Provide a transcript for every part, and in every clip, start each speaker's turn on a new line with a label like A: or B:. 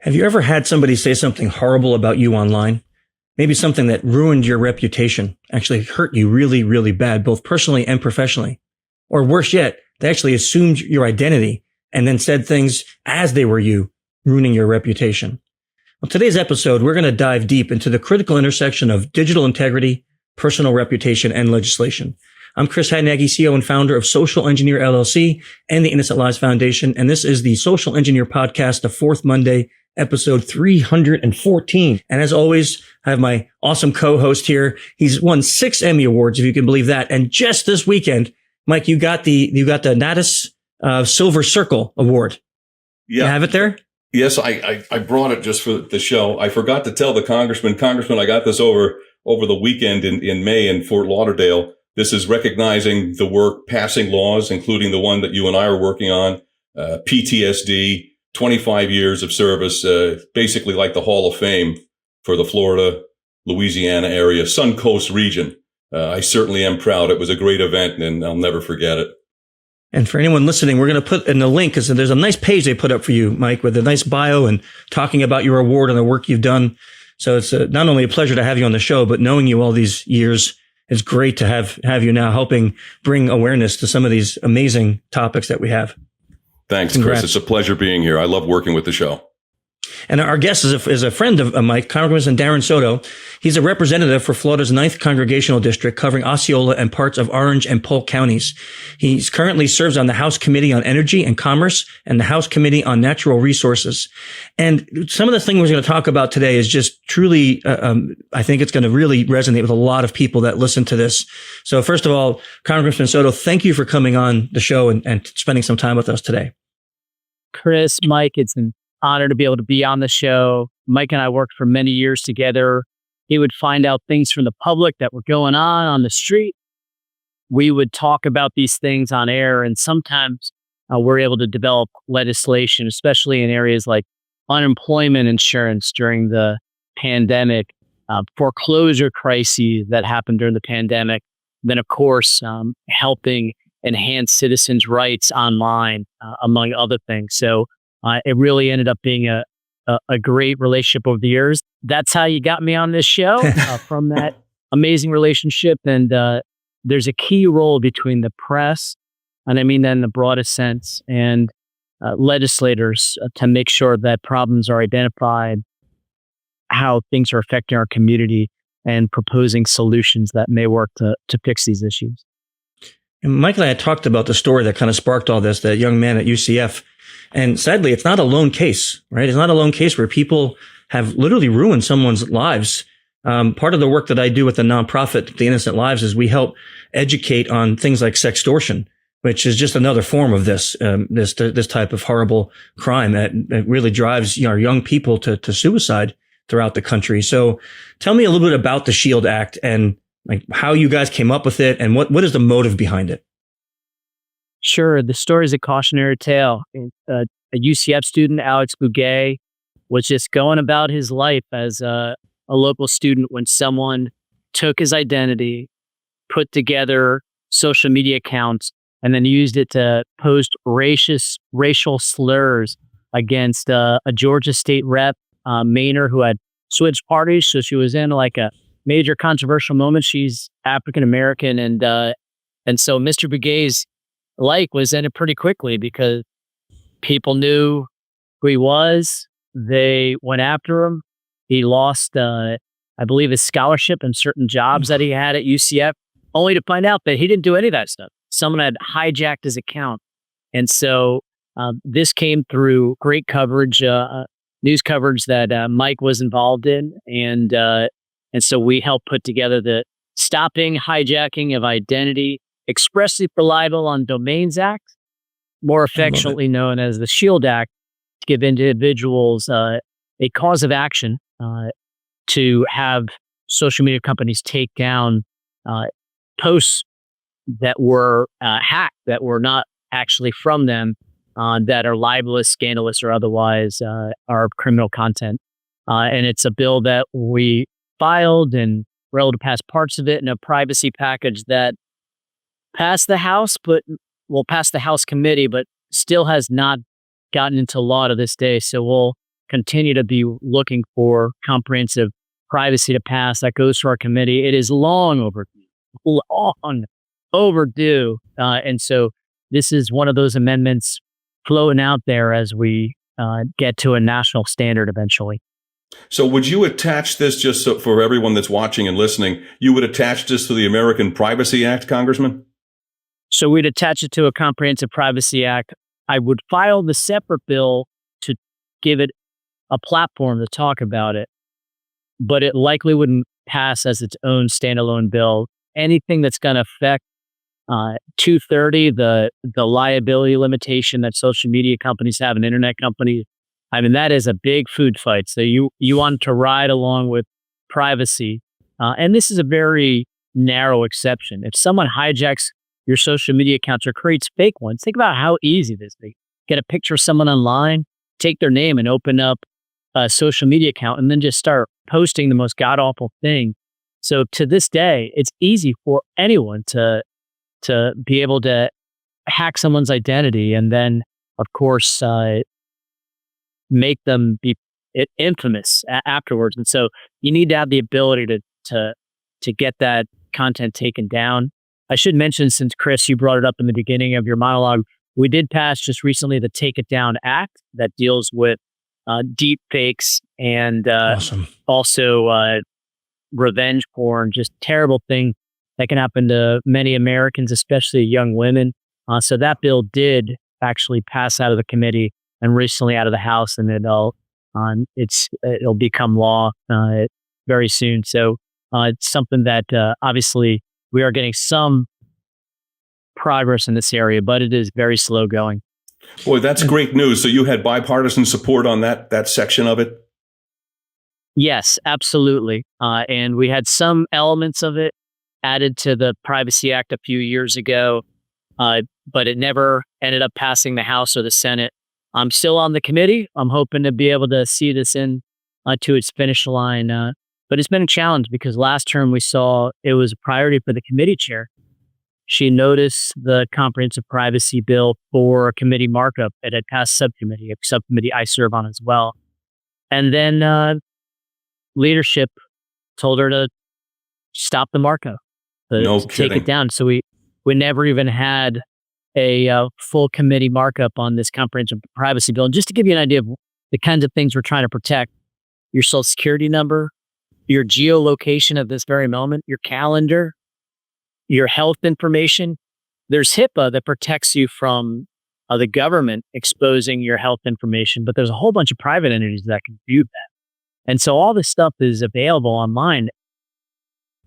A: Have you ever had somebody say something horrible about you online? Maybe something that ruined your reputation, actually hurt you really, really bad, both personally and professionally. Or worse yet, they actually assumed your identity and then said things as they were you, ruining your reputation. Well, today's episode, we're going to dive deep into the critical intersection of digital integrity, personal reputation, and legislation. I'm Chris Hadnagy, CEO and founder of Social Engineer LLC and the Innocent Lives Foundation, and this is the Social Engineer Podcast, the fourth Monday, episode 314. And as always, I have my awesome co-host here. He's won 6 Emmy Awards, if you can believe that. And just this weekend, Mike, you got the Natus Silver Circle Award.
B: Yeah.
A: You have it there?
B: Yes, I brought it just for the show. I forgot to tell the Congressman, I got this over the weekend in May in Fort Lauderdale. This is recognizing the work, passing laws, including the one that you and I are working on, PTSD, 25 years of service, basically like the Hall of Fame for the Florida, Louisiana area, Suncoast region. I certainly am proud. It was a great event, and I'll never forget it.
A: And for anyone listening, we're going to put in the link, because there's a nice page they put up for you, Mike, with a nice bio and talking about your award and the work you've done. So it's not only a pleasure to have you on the show, but knowing you all these years, it's great to have you now helping bring awareness to some of these amazing topics that we have.
B: Thanks,
A: Congrats.
B: Chris. It's a pleasure being here. I love working with the show.
A: And our guest is a friend of Mike, Congressman Darren Soto. He's a representative for Florida's 9th Congressional District, covering Osceola and parts of Orange and Polk counties. He currently serves on the House Committee on Energy and Commerce and the House Committee on Natural Resources. And some of the things we're going to talk about today is just truly, I think it's going to really resonate with a lot of people that listen to this. So first of all, Congressman Soto, thank you for coming on the show and spending some time with us today.
C: Chris, Mike, it's an honor to be able to be on the show. Mike and I worked for many years together. He would find out things from the public that were going on the street. We would talk about these things on air, and sometimes we're able to develop legislation, especially in areas like unemployment insurance during the pandemic, foreclosure crises that happened during the pandemic. Then, of course, helping enhance citizens' rights online, among other things. So it really ended up being a great relationship over the years. That's how you got me on this show, from that amazing relationship. And there's a key role between the press, and I mean that in the broadest sense, and legislators to make sure that problems are identified, how things are affecting our community, and proposing solutions that may work to fix these issues.
A: And Mike and I had talked about the story that kind of sparked all this, that young man at UCF. And sadly, it's not a lone case, right? It's not a lone case where people have literally ruined someone's lives. Part of the work that I do with the nonprofit, The Innocent Lives, is we help educate on things like sextortion, which is just another form of this type of horrible crime that really drives our young people to suicide throughout the country. So tell me a little bit about the SHIELD Act and like how you guys came up with it and what is the motive behind it?
C: Sure. The story is a cautionary tale. A UCF student, Alex Bugay, was just going about his life as a local student when someone took his identity, put together social media accounts, and then used it to post racial slurs against a Georgia state rep, Maynor, who had switched parties. So she was in like a major controversial moment. She's African American, and so Mr. Bugay's life was ended pretty quickly because people knew who he was. They went after him. He lost, I believe, his scholarship and certain jobs that he had at UCF, only to find out that he didn't do any of that stuff. Someone had hijacked his account. And so this came through great coverage, news coverage that Mike was involved in. And so we helped put together the Stopping Hijacking of Identity Expressly for Libel on Domains Act, more affectionately known as the SHIELD Act, to give individuals a cause of action to have social media companies take down posts that were hacked, that were not actually from them, that are libelous, scandalous, or otherwise are criminal content. And it's a bill that we filed and were able to pass parts of it in a privacy package that passed the House, passed the House committee, but still has not gotten into law to this day. So we'll continue to be looking for comprehensive privacy to pass. That goes to our committee. It is long overdue. And so this is one of those amendments floating out there as we get to a national standard eventually.
B: So would you attach this, just so for everyone that's watching and listening, you would attach this to the American Privacy Act, Congressman?
C: So we'd attach it to a Comprehensive Privacy Act. I would file the separate bill to give it a platform to talk about it, but it likely wouldn't pass as its own standalone bill. Anything that's going to affect 230, the liability limitation that social media companies have and internet companies, I mean, that is a big food fight. So you want to ride along with privacy. And this is a very narrow exception. If someone hijacks your social media accounts or creates fake ones, think about how easy this is. Get a picture of someone online, take their name and open up a social media account and then just start posting the most god-awful thing. So to this day, it's easy for anyone to be able to hack someone's identity and then, of course, make them be infamous afterwards. And so you need to have the ability to get that content taken down. I should mention, since Chris, you brought it up in the beginning of your monologue, we did pass just recently the Take It Down Act that deals with deep fakes and
A: Awesome.
C: also revenge porn, just terrible thing that can happen to many Americans, especially young women. So that bill did actually pass out of the committee and recently out of the House, and it'll become law very soon. So it's something that obviously we are getting some progress in this area, but it is very slow going.
B: Boy, that's great news. So you had bipartisan support on that section of it?
C: Yes, absolutely. And we had some elements of it added to the Privacy Act a few years ago, but it never ended up passing the House or the Senate. I'm still on the committee. I'm hoping to be able to see this in to its finish line. But it's been a challenge because last term we saw it was a priority for the committee chair. She noticed the comprehensive privacy bill for a committee markup. It had passed subcommittee, a subcommittee I serve on as well. And then leadership told her to stop the markup, to take it down. So we never even had a full committee markup on this comprehensive privacy bill. And just to give you an idea of the kinds of things we're trying to protect, your social security number, your geolocation at this very moment, your calendar, your health information. There's HIPAA that protects you from the government exposing your health information, but there's a whole bunch of private entities that can do that. And so all this stuff is available online.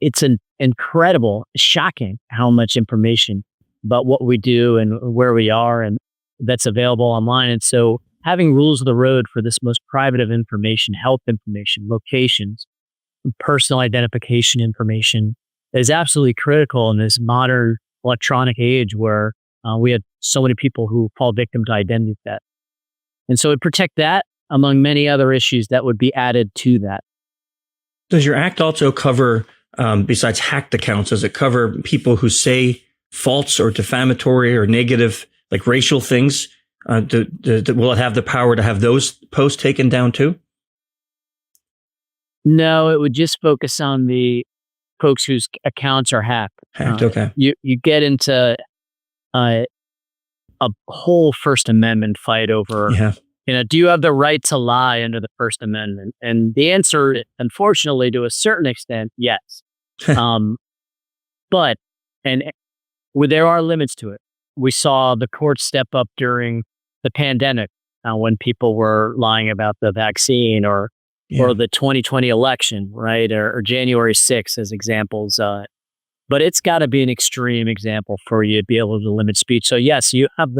C: It's an incredible, shocking how much information about what we do and where we are, and that's available online. And so having rules of the road for this most private of information, health information, locations, personal identification information is absolutely critical in this modern electronic age where we have so many people who fall victim to identity theft. And so it protect that among many other issues that would be added to that.
A: Does your act also cover, besides hacked accounts, does it cover people who say false or defamatory or negative, like racial things? Will it have the power to have those posts taken down too?
C: No, it would just focus on the folks whose accounts are hacked.
A: Okay.
C: You get into a whole First Amendment fight over, do you have the right to lie under the First Amendment? And the answer, unfortunately, to a certain extent, yes. But there are limits to it. We saw the courts step up during the pandemic when people were lying about the vaccine or the 2020 election, right? Or January 6th as examples. But it's got to be an extreme example for you to be able to limit speech. So yes, you have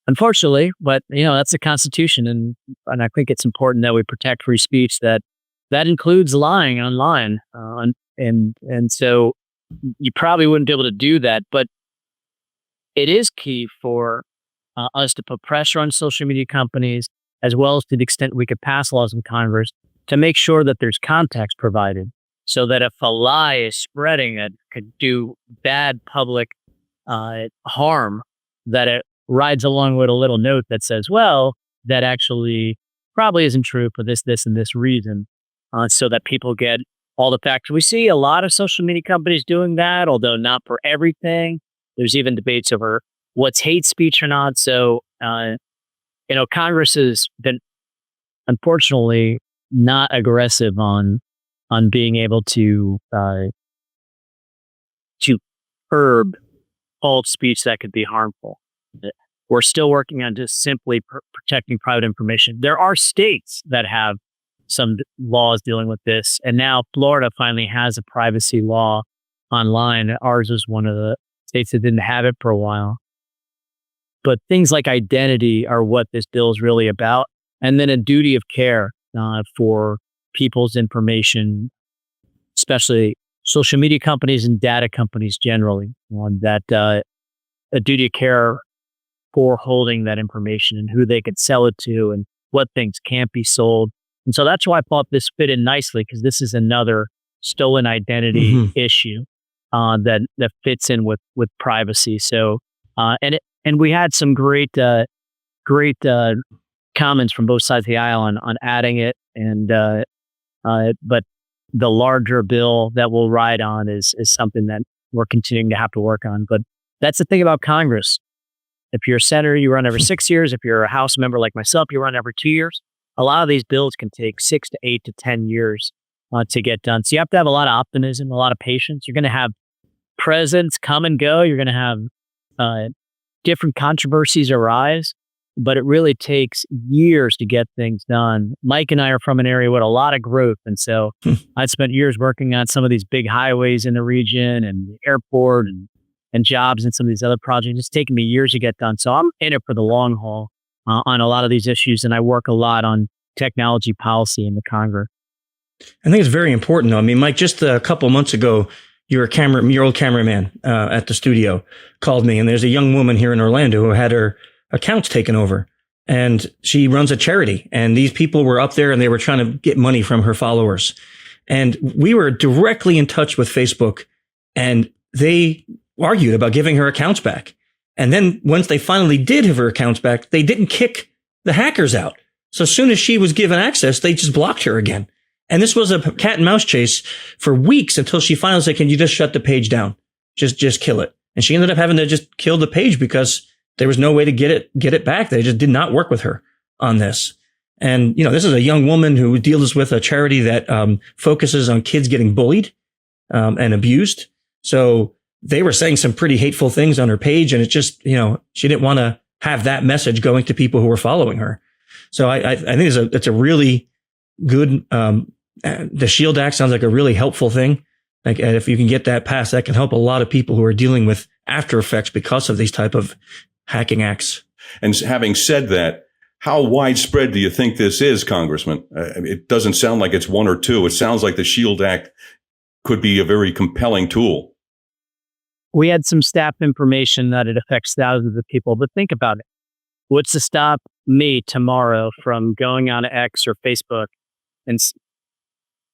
C: unfortunately, but that's the Constitution. And I think it's important that we protect free speech that includes lying online. And so you probably wouldn't be able to do that, but it is key for us to put pressure on social media companies, as well as to the extent we could pass laws in Congress to make sure that there's context provided so that if a lie is spreading that could do bad public harm, that it rides along with a little note that says, well, that actually probably isn't true for this, and this reason, so that people get all the facts. We see a lot of social media companies doing that, although not for everything. There's even debates over what's hate speech or not. So, Congress has been, unfortunately, not aggressive on being able to curb all speech that could be harmful. We're still working on just simply protecting private information. There are states that have some laws dealing with this, and now Florida finally has a privacy law online. Ours was one of the states that didn't have it for a while. But things like identity are what this bill is really about, and then a duty of care for people's information, especially social media companies and data companies generally, that a duty of care for holding that information and who they could sell it to and what things can't be sold. And so that's why I thought this fit in nicely, because this is another stolen identity issue that fits in with privacy. So and we had some great comments from both sides of the aisle on adding it, and but the larger bill that we'll ride on is something that we're continuing to have to work on. But that's the thing about Congress. If you're a senator, you run every 6 years. If you're a House member like myself, you run every 2 years. A lot of these bills can take 6 to 8 to 10 years to get done. So you have to have a lot of optimism, a lot of patience. You're going to have presidents come and go. You're going to have different controversies arise, but it really takes years to get things done. Mike and I are from an area with a lot of growth. And so I've spent years working on some of these big highways in the region and the airport and jobs and some of these other projects. It's taken me years to get done. So I'm in it for the long haul on a lot of these issues. And I work a lot on technology policy in the Congress.
A: I think it's very important, though. I mean, Mike, just a couple months ago, your old cameraman at the studio called me, and there's a young woman here in Orlando who had her accounts taken over, and she runs a charity, and these people were up there and they were trying to get money from her followers. And we were directly in touch with Facebook, and they argued about giving her accounts back. And then once they finally did have her accounts back, they didn't kick the hackers out. So as soon as she was given access, they just blocked her again. And this was a cat and mouse chase for weeks until she finally said, "Can you just shut the page down? Just kill it." And she ended up having to just kill the page because there was no way to get it back. They just did not work with her on this. And, this is a young woman who deals with a charity that focuses on kids getting bullied and abused. So they were saying some pretty hateful things on her page. And it just, she didn't want to have that message going to people who were following her. So I think it's a really good, the SHIELD Act sounds like a really helpful thing. Like, and if you can get that passed, that can help a lot of people who are dealing with after effects because of these type of hacking acts.
B: And having said that, how widespread do you think this is, Congressman? It doesn't sound like it's one or two. It sounds like the SHIELD Act could be a very compelling tool.
C: We had some staff information that it affects thousands of people, but think about it. What's to stop me tomorrow from going on X or Facebook and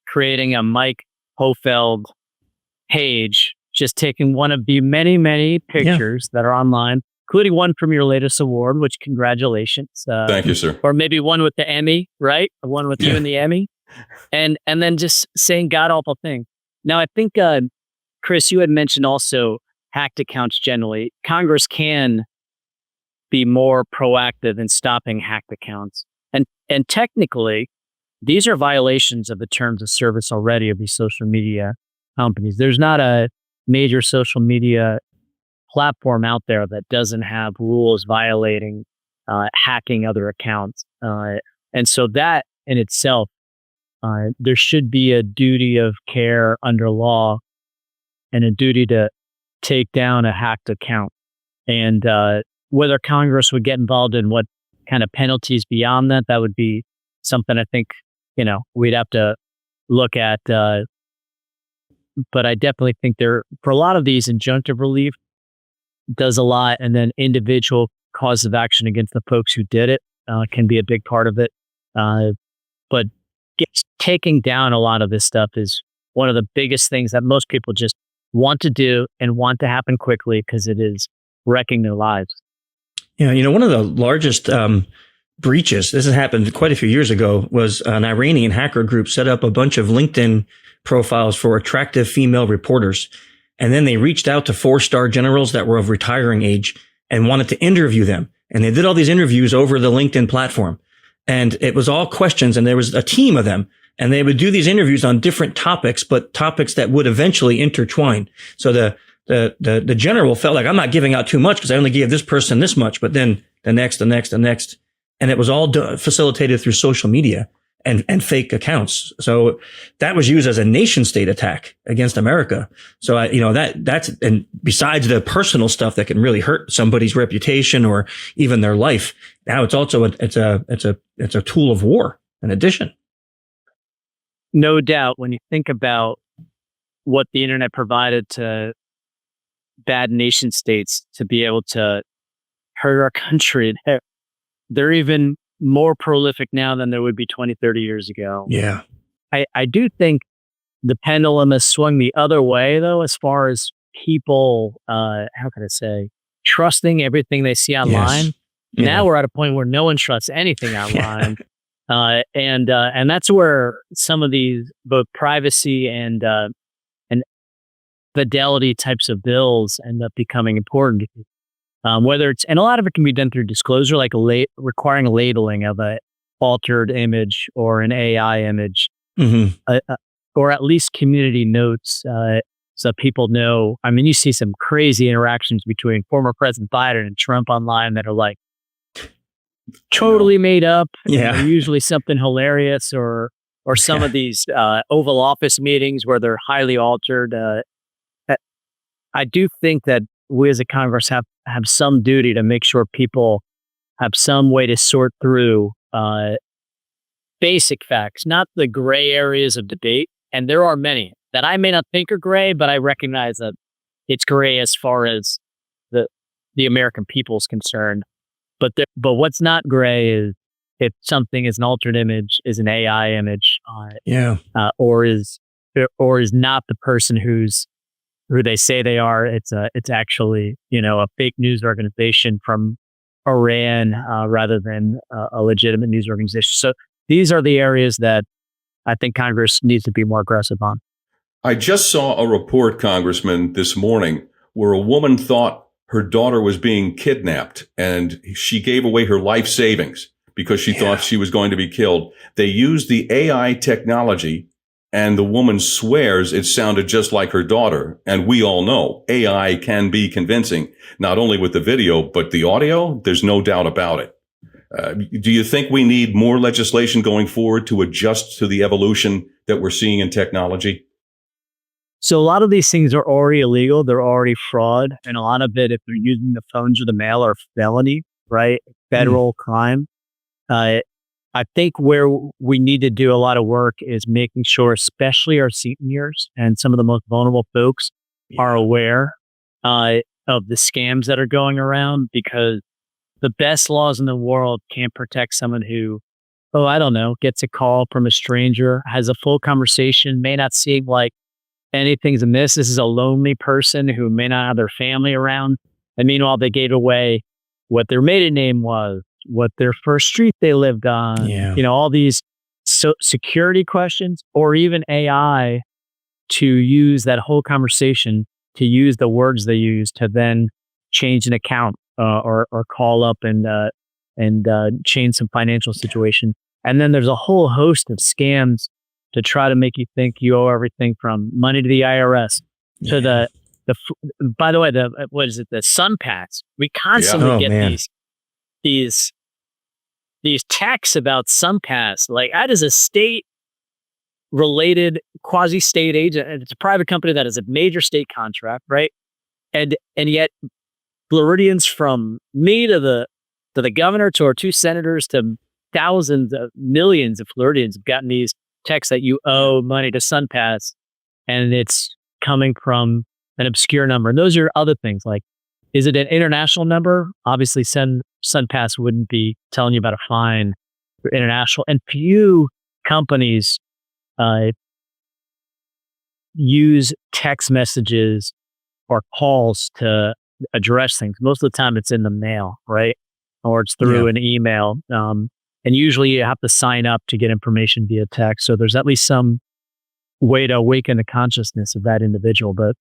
C: creating a Mike Holfeld page, just taking one of the many, many pictures that are online, including one from your latest award, which congratulations.
B: Thank you, sir.
C: Or maybe one with the Emmy, right? One with you and the Emmy. And then just saying god awful thing. Now, I think, Chris, you had mentioned also hacked accounts generally. Congress can be more proactive in stopping hacked accounts. And technically, these are violations of the terms of service already of these social media companies. There's not a major social media platform out there that doesn't have rules violating hacking other accounts. And so that in itself, there should be a duty of care under law and a duty to take down a hacked account. And whether Congress would get involved in what kind of penalties beyond that, that would be something I think, we'd have to look at. But I definitely think for a lot of these, injunctive relief does a lot. And then individual cause of action against the folks who did it can be a big part of it. But taking down a lot of this stuff is one of the biggest things that most people just want to do and want to happen quickly because it is wrecking their lives.
A: Yeah, one of the largest breaches, this has happened quite a few years ago, was an Iranian hacker group set up a bunch of LinkedIn profiles for attractive female reporters. And then they reached out to 4-star generals that were of retiring age and wanted to interview them. And they did all these interviews over the LinkedIn platform. And it was all questions, and there was a team of them. And they would do these interviews on different topics, but topics that would eventually intertwine. So the general felt like, I'm not giving out too much because I only gave this person this much, but then the next. And it was all facilitated through social media and fake accounts. So that was used as a nation state attack against America. So that's, and besides the personal stuff that can really hurt somebody's reputation or even their life, now it's also it's a tool of war in addition.
C: No doubt, when you think about what the internet provided to bad nation states to be able to hurt our country, they're even more prolific now than there would be 20, 30 years ago.
A: Yeah.
C: I do think the pendulum has swung the other way, though, as far as people, how can I say, trusting everything they see online.
A: Yes. Yeah.
C: Now we're at a point where no one trusts anything online. And that's where some of these both privacy and fidelity types of bills end up becoming important. Whether it's, and a lot of it can be done through disclosure, like requiring a labeling of a altered image or an AI image, or at least community notes, so people know. I mean, you see some crazy interactions between former President Biden and Trump online that are like totally made up.
A: Yeah.
C: They're usually something hilarious, or some of these Oval Office meetings where they're highly altered. I do think that we as a Congress have some duty to make sure people have some way to sort through basic facts, not the gray areas of debate. And there are many that I may not think are gray, but I recognize that it's gray as far as the American people is concerned. But what's not gray is if something is an altered image, is an AI image, or is not the person who they say they are. It's actually, a fake news organization from Iran rather than a legitimate news organization. So these are the areas that I think Congress needs to be more aggressive on.
B: I just saw a report, Congressman, this morning where a woman thought her daughter was being kidnapped and she gave away her life savings because she thought she was going to be killed. They used the AI technology, and the woman swears it sounded just like her daughter. And we all know AI can be convincing, not only with the video, but the audio. There's no doubt about it. Do you think we need more legislation going forward to adjust to the evolution that we're seeing in technology?
C: So a lot of these things are already illegal. They're already fraud. And a lot of it, if they're using the phones or the mail, are felony, right? Federal crime. I think where we need to do a lot of work is making sure, especially our seniors and some of the most vulnerable folks are aware of the scams that are going around, because the best laws in the world can't protect someone who, gets a call from a stranger, has a full conversation, may not seem like anything's amiss. This is a lonely person who may not have their family around. And meanwhile, they gave away what their maiden name was, what their first street they lived on, all these security questions, or even AI to use that whole conversation, to use the words they use to then change an account or call up and change some financial situation. And then there's a whole host of scams to try to make you think you owe everything from money to the IRS to by the way, what is it? The SunPass. We constantly get these texts about SunPass. Like, that is a state-related quasi-state agent, and it's a private company that has a major state contract, right? And yet, Floridians, from me to the governor to our 2 senators to thousands of millions of Floridians, have gotten these texts that you owe money to SunPass, and it's coming from an obscure number. And those are other things, like, is it an international number? Obviously, SunPass wouldn't be telling you about a fine for international. And few companies use text messages or calls to address things. Most of the time, it's in the mail, right? Or it's through an email. And usually you have to sign up to get information via text. So there's at least some way to awaken the consciousness of that individual. But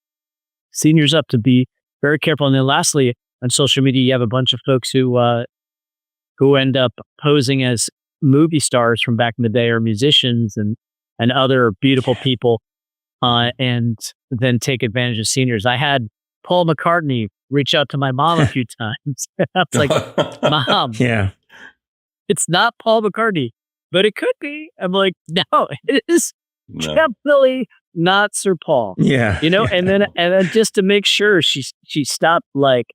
C: seniors up to be very careful. And then lastly, on social media, you have a bunch of folks who end up posing as movie stars from back in the day, or musicians and other beautiful people, and then take advantage of seniors. I had Paul McCartney reach out to my mom a few times. I was like, Mom,
A: Yeah.
C: it's not Paul McCartney, but it could be. I'm like, no, it is
B: No.
C: definitely not Sir Paul.
A: Yeah.
C: You know,
A: Yeah.
C: and then just to make sure she stopped, like,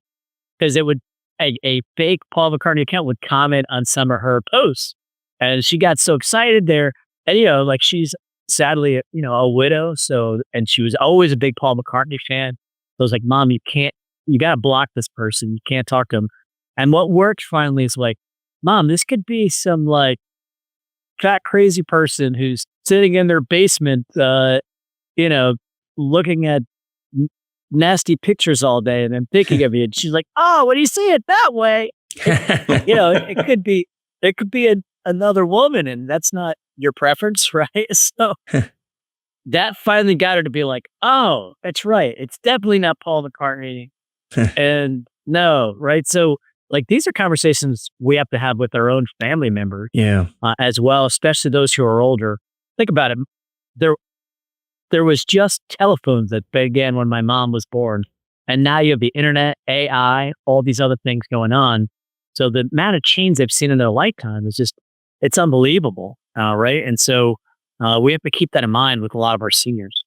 C: because it would a fake Paul McCartney account would comment on some of her posts, and she got so excited there. And like, she's sadly a widow, and she was always a big Paul McCartney fan. So I was like, Mom, you gotta block this person. You can't talk to him. And what worked finally is like, Mom, this could be some like fat crazy person who's sitting in their basement, looking at nasty pictures all day and then thinking of you. And she's like, oh, when you see it that way, it could be another woman, and that's not your preference, right? So that finally got her to be like, oh, that's right. It's definitely not Paul McCartney. And no, right? So like, these are conversations we have to have with our own family members,
A: Yeah.
C: as well, especially those who are older. Think about it. There was just telephones that began when my mom was born. And now you have the internet, AI, all these other things going on. So the amount of change they've seen in their lifetime is it's unbelievable. Right. And so we have to keep that in mind with a lot of our seniors.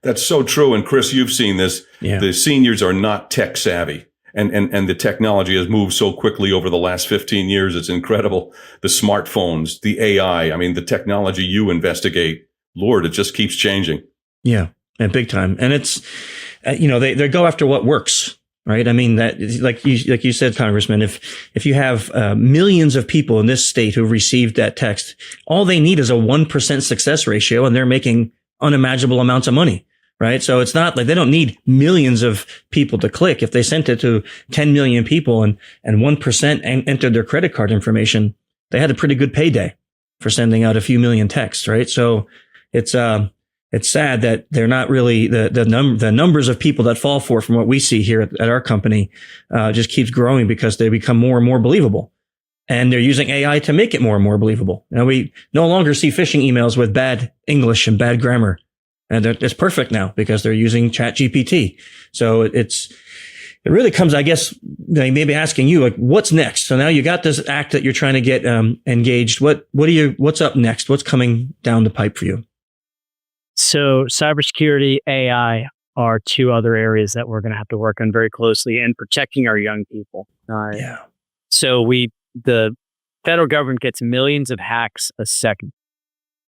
B: That's so true. And Chris, you've seen this.
A: Yeah.
B: The seniors are not tech savvy. And the technology has moved so quickly over the last 15 years. It's incredible. The smartphones, the AI, I mean, the technology you investigate, Lord, it just keeps changing.
A: Yeah. And big time. And it's, they go after what works, right? I mean, that like you said, Congressman, if you have millions of people in this state who received that text, all they need is a 1% success ratio, and they're making unimaginable amounts of money. Right. So it's not like they don't need millions of people to click. If they sent it to 10 million people and 1% entered their credit card information, they had a pretty good payday for sending out a few million texts. Right. So it's sad that they're not really the numbers of people that fall for, from what we see here at our company, just keeps growing because they become more and more believable. And they're using AI to make it more and more believable. Now, we no longer see phishing emails with bad English and bad grammar. And it's perfect now because they're using ChatGPT. So it really comes, I guess, maybe asking you, like, what's next? So now you got this act that you're trying to get engaged. What's up next? What's coming down the pipe for you?
C: So cybersecurity, AI are two other areas that we're going to have to work on very closely, and protecting our young people.
A: Yeah.
C: So the federal government gets millions of hacks a second,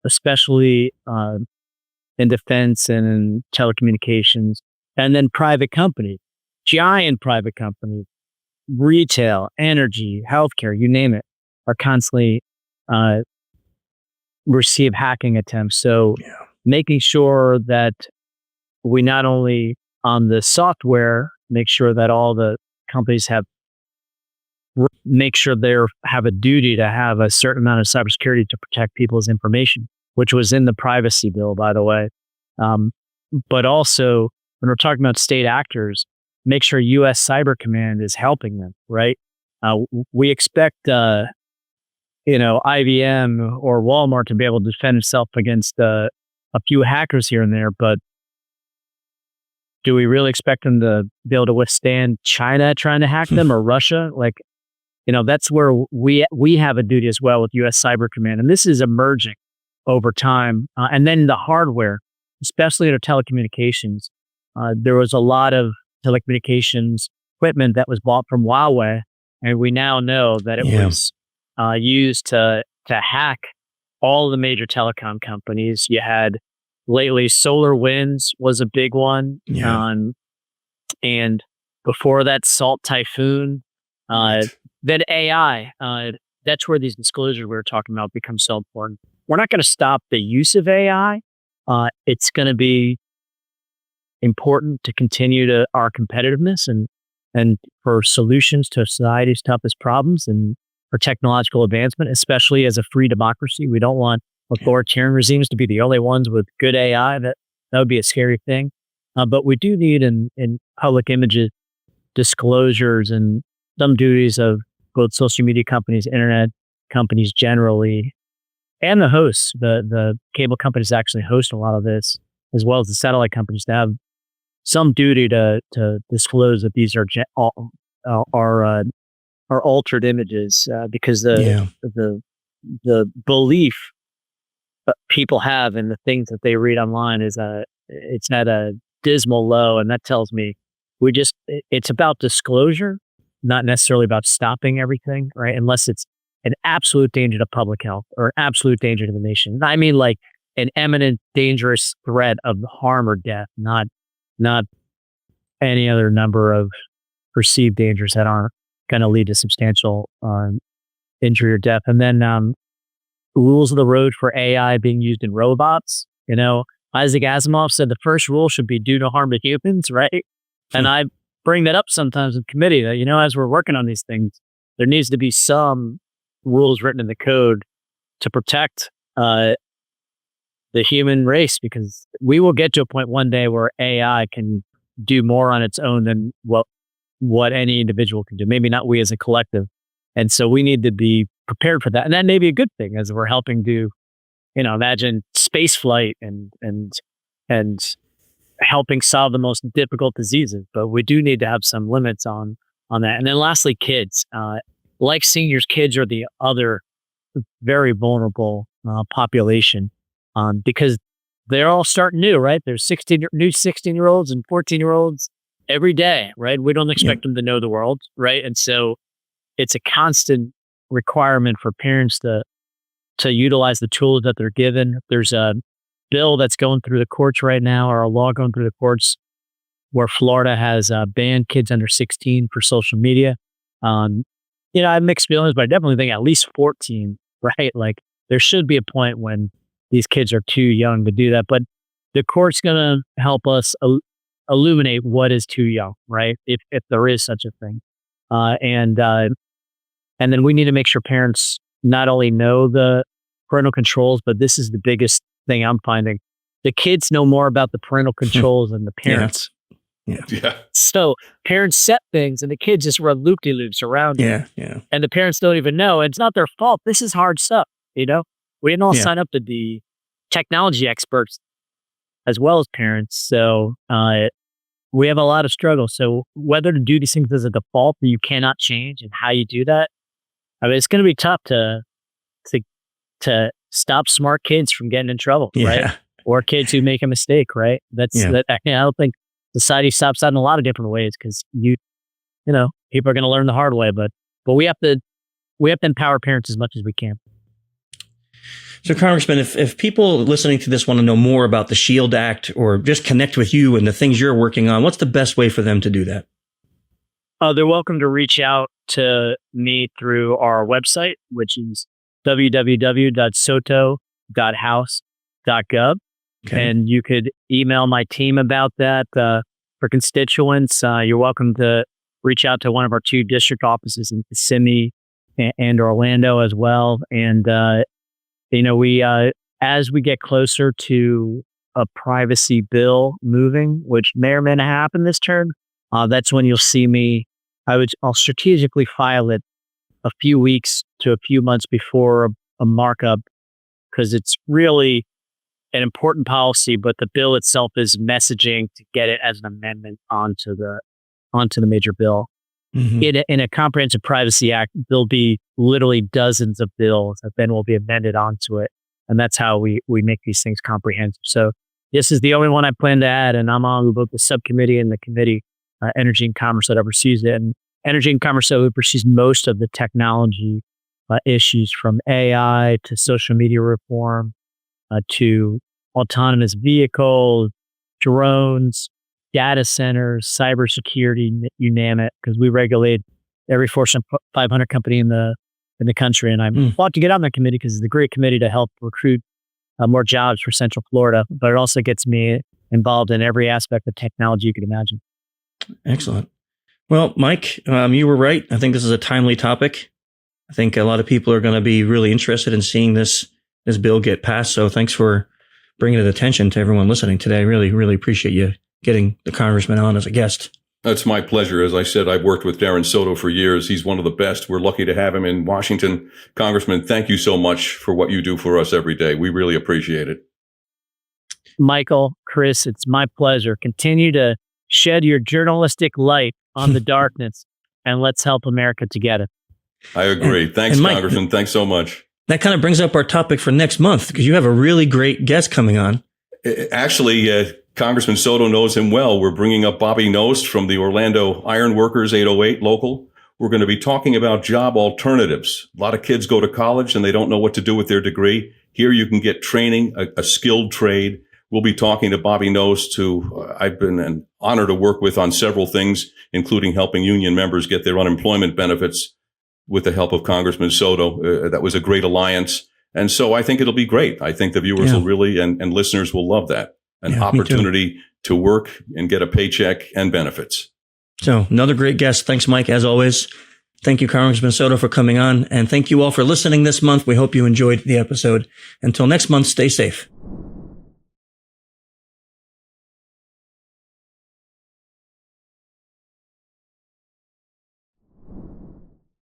C: especially in defense and in telecommunications, and then private companies, giant private companies, retail, energy, healthcare, you name it, are constantly receive hacking attempts. So making sure that we not only on the software, make sure that all the companies make sure they have a duty to have a certain amount of cybersecurity to protect people's information, which was in the privacy bill, by the way. But also, when we're talking about state actors, make sure U.S. Cyber Command is helping them, right? We expect, IBM or Walmart to be able to defend itself against a few hackers here and there, but do we really expect them to be able to withstand China trying to hack them, or Russia? Like, that's where we have a duty as well with U.S. Cyber Command. And this is emerging over time. And then the hardware, especially in our telecommunications. There was a lot of telecommunications equipment that was bought from Huawei, and we now know that it was used to hack all the major telecom companies. You had lately SolarWinds was a big one. And before that, Salt Typhoon. Then AI, that's where these disclosures we were talking about become so important. We're not going to stop the use of AI. It's going to be important to continue to our competitiveness and for solutions to society's toughest problems. And for technological advancement, especially as a free democracy. We don't want authoritarian regimes to be the only ones with good AI. That would be a scary thing. But we do need in public images disclosures and some duties of both social media companies, internet companies generally, and the hosts. The cable companies actually host a lot of this, as well as the satellite companies, to have some duty to disclose that these are altered images, because the belief that people have in the things that they read online is it's at a dismal low, and that tells me it's about disclosure, not necessarily about stopping everything, right? Unless it's an absolute danger to public health or an absolute danger to the nation. I mean, like an imminent, dangerous threat of harm or death, not any other number of perceived dangers that aren't going to lead to substantial injury or death. And then rules of the road for AI being used in robots. Isaac Asimov said the first rule should be do no harm to humans, right? And I bring that up sometimes in committee that, as we're working on these things, there needs to be some rules written in the code to protect the human race, because we will get to a point one day where AI can do more on its own than what any individual can do. Maybe not we as a collective. And so we need to be prepared for that. And that may be a good thing as we're helping do, imagine space flight and helping solve the most difficult diseases. But we do need to have some limits on that. And then lastly, kids. Like seniors, kids are the other very vulnerable population, because they're all starting new, right? There's 16-year-olds and 14-year-olds every day, right? We don't expect them to know the world, right? And so it's a constant requirement for parents to utilize the tools that they're given. There's a bill that's going through the courts right now, or a law going through the courts, where Florida has banned kids under 16 for social media. I have mixed feelings, but I definitely think at least 14, right? Like there should be a point when these kids are too young to do that. But the court's going to help us illuminate what is too young, right? If there is such a thing. And then we need to make sure parents not only know the parental controls, but this is the biggest thing I'm finding. The kids know more about the parental controls than the parents.
B: Yeah.
C: So parents set things and the kids just run loop-de-loops around it. And the parents don't even know. It's not their fault. This is hard stuff, We didn't all sign up to be technology experts as well as parents. So we have a lot of struggle. So whether to do these things as a default that you cannot change and how you do that, it's going to be tough to stop smart kids from getting in trouble, right? Or kids who make a mistake, right? I don't think society stops that in a lot of different ways, because people are going to learn the hard way. But we have to empower parents as much as we can.
A: So, Congressman, if people listening to this want to know more about the SHIELD Act or just connect with you and the things you're working on, what's the best way for them to do that?
C: They're welcome to reach out to me through our website, which is www.soto.house.gov. Okay. And you could email my team about that. For constituents, you're welcome to reach out to one of our 2 district offices in Kissimmee and Orlando as well. And, we as we get closer to a privacy bill moving, which may or may not happen this term, that's when you'll see me. I'll strategically file it a few weeks to a few months before a markup, because it's really an important policy, but the bill itself is messaging to get it as an amendment onto the major bill. Mm-hmm. In a comprehensive privacy act, there'll be literally dozens of bills that then will be amended onto it. And that's how we make these things comprehensive. So this is the only one I plan to add, and I'm on both the subcommittee and the committee, Energy and Commerce, that oversees it. And Energy and Commerce oversees most of the technology issues, from AI to social media reform, to autonomous vehicles, drones, data centers, cybersecurity, you name it, because we regulate every Fortune 500 company in the country. And I'm fought to get on that committee because it's a great committee to help recruit more jobs for Central Florida. But it also gets me involved in every aspect of technology you can imagine.
A: Excellent. Well, Mike, you were right. I think this is a timely topic. I think a lot of people are going to be really interested in seeing this bill get passed. So thanks for bringing it attention to everyone listening today. I really, really appreciate you getting the congressman on as a guest.
B: That's my pleasure. As I said, I've worked with Darren Soto for years. He's one of the best. We're lucky to have him in Washington. Congressman, thank you so much for what you do for us every day. We really appreciate it.
C: Michael, Chris, it's my pleasure. Continue to shed your journalistic light on the darkness, and let's help America together.
B: I agree. Thanks,
A: Mike,
B: Congressman. Thanks so much.
A: That kind of brings up our topic for next month, because you have a really great guest coming on.
B: Actually, Congressman Soto knows him well. We're bringing up Bobby Knost from the Orlando Iron Workers 808 local. We're going to be talking about job alternatives. A lot of kids go to college and they don't know what to do with their degree. Here you can get training, a skilled trade. We'll be talking to Bobby Knost, who I've been an honor to work with on several things, including helping union members get their unemployment benefits with the help of Congressman Soto. That was a great alliance. And so I think it'll be great. I think the viewers will really, and listeners will love that. An opportunity to work and get a paycheck and benefits.
A: So another great guest. Thanks, Mike, as always. Thank you, Congressman Soto, for coming on. And thank you all for listening this month. We hope you enjoyed the episode. Until next month, stay safe.